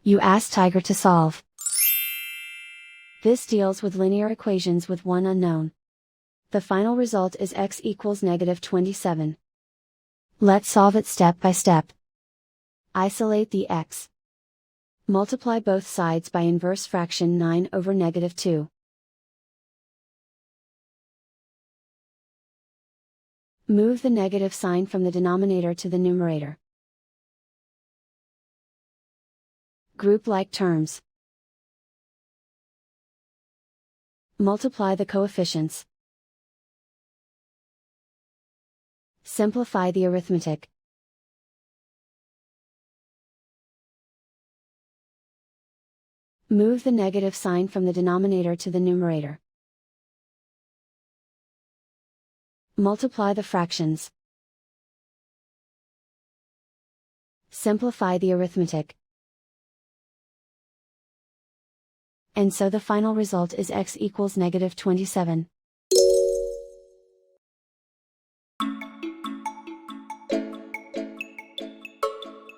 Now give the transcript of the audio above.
You ask Tiger to solve. This deals with linear equations with one unknown. The final result is x equals -27. Let's solve it step by step. Isolate the x. Multiply both sides by inverse fraction 9 over -2. Move the negative sign from the denominator to the numerator. Group like terms. Multiply the coefficients. Simplify the arithmetic. Move the negative sign from the denominator to the numerator. Multiply the fractions. Simplify the arithmetic. And so the final result is x equals -27.